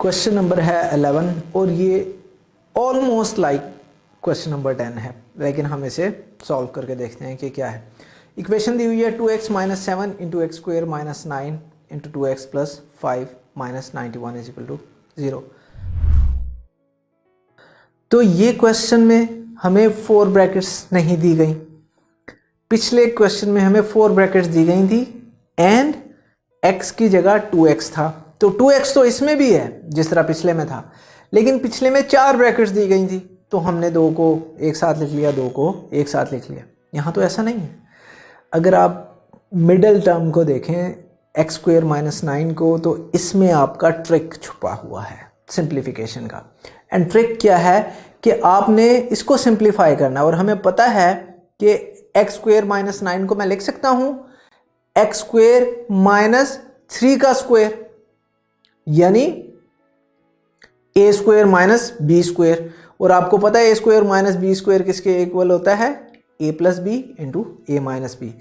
Question number है 11 और ये ऑलमोस्ट लाइक क्वेश्चन नंबर 10 है, लेकिन हम इसे सॉल्व करके देखते हैं कि क्या है। इक्वेशन दी हुई है 2x minus 7 into x square minus 9 into 2x plus 5 minus 91 is equal to 0। तो ये क्वेश्चन में हमें 4 ब्रैकेट्स नहीं दी गई। पिछले क्वेश्चन में हमें 4 ब्रैकेट्स दी गई थी एंड x की जगह 2x था, तो 2x तो इसमें भी है जिस तरह पिछले में था, लेकिन पिछले में 4 ब्रैकेट्स दी गई थी तो हमने 2 को एक साथ लिख लिया, 2 को एक साथ लिख लिया। यहाँ तो ऐसा नहीं है। अगर आप मिडल टर्म को देखें एक्स स्क्वेयर माइनस 9 को, तो इसमें आपका ट्रिक छुपा हुआ है सिंप्लीफिकेशन का। एंड ट्रिक क्या है कि आपने इसको सिंप्लीफाई करना, और हमें पता है कि एक्स स्क्वेयर माइनस 9 को मैं लिख सकता हूँ एक्स स्क्वेयर माइनस 3 का स्क्वेयर, यानी ए स्क्वेयर माइनस बी स्क्वेयर। और आपको पता है ए स्क्वेयर माइनस बी स्क्वेयर किसके इक्वल होता है? ए प्लस बी इंटू ए माइनस बी।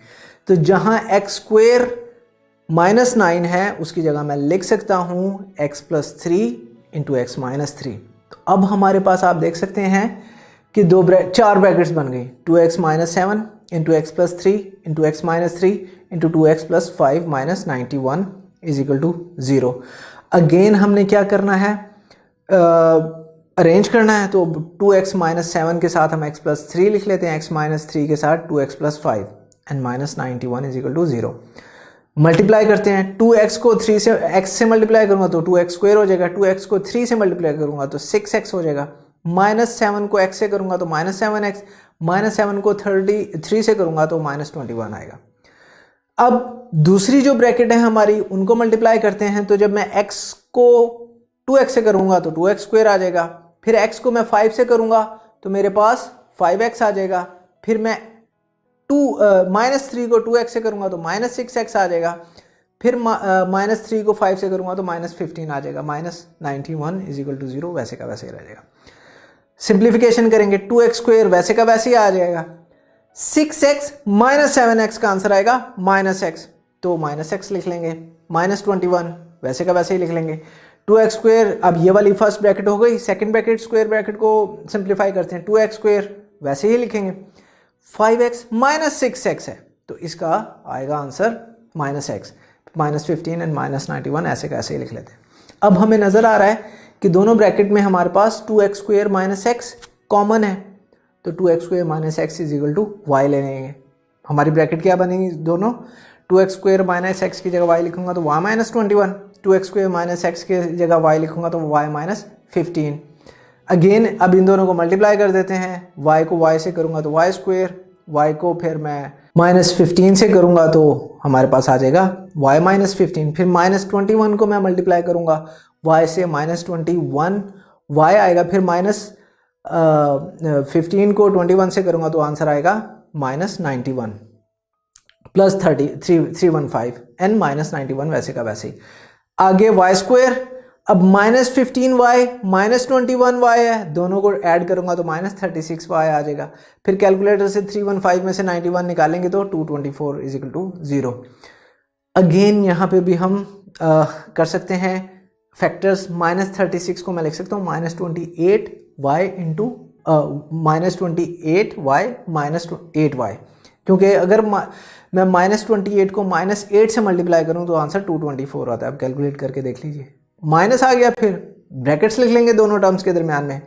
तो जहां एक्स स्क्वेयर माइनस 9 है उसकी जगह मैं लिख सकता हूं x plus 3 into x minus 3। तो अब हमारे पास आप देख सकते हैं कि 4 ब्रैकेट्स बन गई। 2x minus 7 into x plus 3 into x minus 3 into 2x plus 5 minus 91 is equal to 0। Again हमने क्या करना है? अरेंज करना है। तो 2x माइनस 7 के साथ हम x प्लस 3 लिख लेते हैं, x माइनस 3 के साथ 2x plus 5 and minus 91 is equal to 0। Multiply करते हैं। 2x को 3 से x से मल्टीप्लाई करूंगा तो 2x स्क्वेयर हो जाएगा, 2x को 3 से मल्टीप्लाई करूंगा तो 6x हो जाएगा, माइनस 7 को x से करूंगा तो माइनस 7x, माइनस 7 को 3 से करूंगा तो माइनस 21 आएगा। अब दूसरी जो ब्रैकेट है हमारी उनको मल्टीप्लाई करते हैं। तो जब मैं x को 2x से करूंगा तो 2x स्क्वेयर आ जाएगा, फिर x को मैं 5 से करूंगा तो मेरे पास 5x आ जाएगा, फिर मैं माइनस 3 को 2x से करूंगा तो माइनस 6x आ जाएगा, फिर माइनस 3 को 5 से करूंगा तो माइनस 15 आ जाएगा, माइनस 91 इज इक्वल टू 0। वैसे का वैसे ही रह जाएगा। सिंप्लीफिकेशन करेंगे, 2x स्क्वेयर वैसे का वैसे ही आ जाएगा, 6x माइनस 7x का आंसर आएगा माइनस x, तो माइनस x लिख लेंगे, माइनस 21 वैसे का वैसे ही लिख लेंगे। 2x स्क्वेयर, अब ये वाली फर्स्ट ब्रैकेट हो गई, सेकंड ब्रैकेट स्क्वायर ब्रैकेट को सिंप्लीफाई करते हैं, 2x स्क्वेयर वैसे ही लिखेंगे, 5x माइनस 6x है तो इसका आएगा answer minus x, minus 15 and minus 91 ऐसे का ऐसे ही लिख लेते हैं। अब हमें नजर आ रहा है कि दोनों ब्रैकेट में हमारे पास 2x square minus x common है, तो 2x square minus x is equal to y ले लेंगे। हमारी ब्रैकेट क्या बनेगी? दोनों 2x स्क्वेयर माइनस एक्स की जगह y लिखूंगा तो y minus 21, 2x square minus x की जगह y लिखूंगा तो y माइनस 15। अगेन अब इन दोनों को मल्टीप्लाई कर देते हैं, y को y से करूंगा तो y स्क्वेयर, y को फिर मैं माइनस 15 से करूंगा तो हमारे पास आ जाएगा y माइनस 15, फिर माइनस 21 को मैं मल्टीप्लाई करूंगा y से, माइनस 21 y आएगा, फिर माइनस 15 को 21 से करूंगा तो आंसर आएगा माइनस 91 प्लस 315 एंड माइनस 91 वैसे का वैसे ही। आगे y स्क्वेयर, अब माइनस 15y माइनस 21y है, दोनों को ऐड करूंगा तो माइनस 36y आ जाएगा, फिर कैलकुलेटर से 315 में से 91 निकालेंगे तो 224 इज इक्वल टू 0। अगेन यहाँ पे भी हम कर सकते हैं फैक्टर्स। माइनस 36 को मैं लिख सकता हूँ minus 28y into minus 28y minus 8y, क्योंकि अगर मैं माइनस 28 को माइनस 8 से मल्टीप्लाई करूँ तो आंसर 224 आता है। अब कैलकुलेट करके देख लीजिए, माइनस आ गया, फिर ब्रैकेट्स लिख लेंगे दोनों टर्म्स के दरमियान में,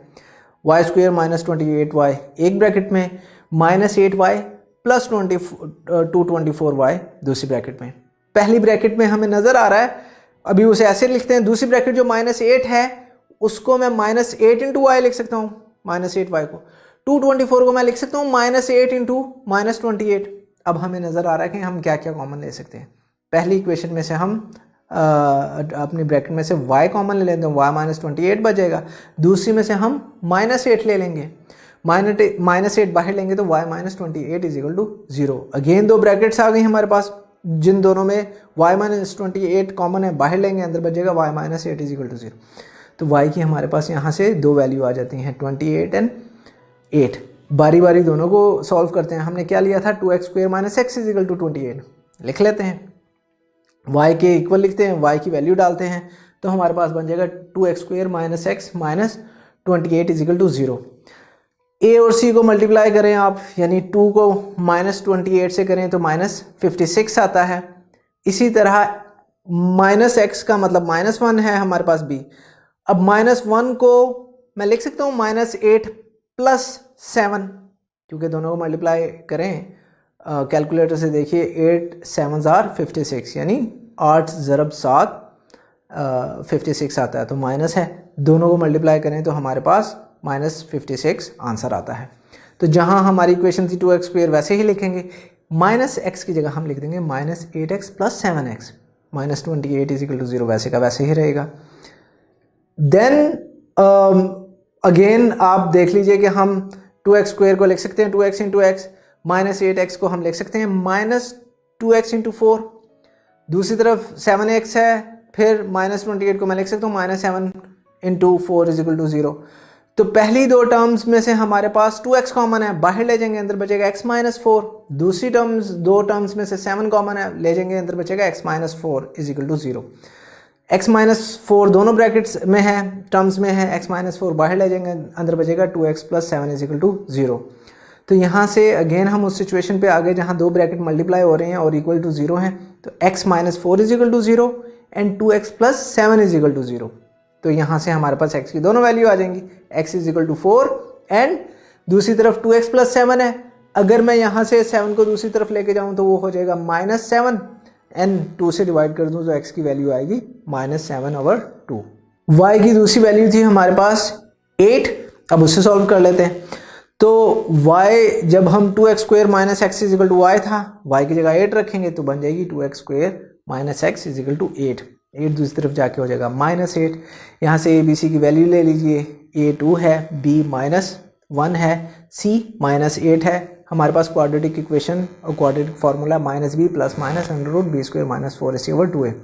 y स्क्वेयर माइनस 28y एक ब्रैकेट में, माइनस 8y प्लस 224y दूसरी ब्रैकेट में। पहली ब्रैकेट में हमें नजर आ रहा है, अभी उसे ऐसे लिखते हैं। दूसरी ब्रैकेट जो माइनस 8 है उसको मैं माइनस 8 इंटू वाई लिख सकता हूँ, माइनस 8y को। 224 को मैं लिख सकता हूँ माइनस 8 इंटू माइनस 28। अब हमें नजर आ रहा है कि हम क्या क्या कॉमन ले सकते हैं। पहली इक्वेशन में से हम अपनी ब्रैकेट में से y कॉमन ले लेते हैं, y माइनस 28 बचेगा। दूसरी में से हम माइनस 8 ले लेंगे, माइनस 8 बाहर लेंगे तो y minus 28 is equal to 0। Again 2 brackets आ गई हमारे पास, जिन दोनों में y माइनस 28 कॉमन है, बाहर लेंगे अंदर बचेगा y minus 8 is equal to 0। तो y की हमारे पास यहाँ से 2 वैल्यू आ जाती हैं, 28 एंड 8। बारी बारी दोनों को सॉल्व करते हैं। हमने क्या लिया था? 2x square minus x is equal to 28 लिख लेते हैं, y के इक्वल लिखते हैं, y की वैल्यू डालते हैं तो हमारे पास बन जाएगा 2x² minus x minus 28 is equal to 0। A और सी को मल्टीप्लाई करें आप, यानी 2 को -28 से करें तो -56 आता है। इसी तरह माइनस एक्स का मतलब -1 है हमारे पास बी। अब -1 को मैं लिख सकता हूँ -8 प्लस 7, क्योंकि दोनों को मल्टीप्लाई करें कैलकुलेटर से देखिए 8 7 आर 56, यानी 8 ज़रब 7 56 आता है, तो माइनस है। दोनों को मल्टीप्लाई करें तो हमारे पास -56 आंसर आता है। तो जहाँ हमारी इक्वेशन थी 2x² वैसे ही लिखेंगे, माइनस एक्स की जगह हम लिख देंगे -8x plus 7x, -28 is equal to 0 वैसे का वैसे ही रहेगा। देन अगेन आप देख लीजिए कि हम 2x² को लिख सकते हैं 2x इंटू एक्स, -8x को हम लिख सकते हैं -2x इंटू 4। दूसरी तरफ 7x है, फिर -28 को मैं लिख सकता हूँ -7 इंटू 4 इजिकल टू 0। तो पहली दो टर्म्स में से हमारे पास 2x कॉमन है, बाहर ले जाएंगे अंदर बचेगा x माइनस 4। दूसरी दो टर्म्स में से 7 कॉमन है, ले जाएंगे अंदर बचेगा x minus 4 is equal to 0। x minus 4 दोनों ब्रैकेट्स में है, टर्म्स में है, x माइनस 4 बाहर ले जाएंगे अंदर बचेगा 2x प्लस 7 इजिकल टू 0। तो यहाँ से अगेन हम उस सिचुएशन पे आ गए जहाँ दो ब्रैकेट मल्टीप्लाई हो रहे हैं और इक्वल टू 0 हैं। तो x minus 4 is equal to 0 and 2x plus 7 is equal to 0। तो यहाँ से हमारे पास x की दोनों वैल्यू आ जाएंगी, x इजिकल टू 4 एंड दूसरी तरफ 2x प्लस 7 है। अगर मैं यहाँ से 7 को दूसरी तरफ लेके जाऊँ तो वो हो जाएगा -7 एंड 2 से डिवाइड कर दूँ तो x की वैल्यू आएगी -7/2। y की दूसरी वैल्यू थी हमारे पास 8। अब उससे सॉल्व कर लेते हैं। तो y जब हम 2x² minus x is equal to y था, y की जगह 8 रखेंगे तो बन जाएगी 2x² minus x is equal to 8। 8 दूसरी तरफ जाके हो जाएगा -8। यहाँ से a b c की वैल्यू ले लीजिए, a 2 है, b -1 है, c -8 है। हमारे पास क्वाड्रेटिक इक्वेशन और quadratic formula -b plus minus √b² minus 4ac/2 है।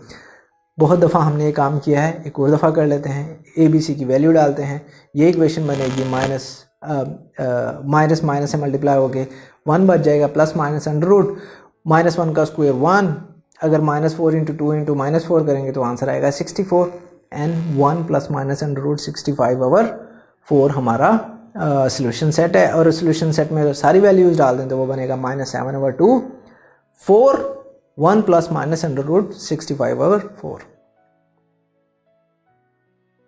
बहुत दफ़ा हमने ये काम किया है, एक और दफ़ा कर लेते हैं। ए बी सी की वैल्यू डालते हैं, ये इक्वेशन बनेगी माइनस माइनस से मल्टीप्लाई हो गए 1 बच जाएगा, प्लस माइनस √, -1 का स्क्वायर 1। अगर -4 इंटू 2 इंटू -4 करेंगे तो आंसर आएगा 64 एंड 1 प्लस माइनस √65/4 हमारा सोल्यूशन सेट है। और सोल्यूशन सेट में सारी वैल्यूज डाल दें तो वो बनेगा -7/2, 4, 1 प्लस माइनस √65/4।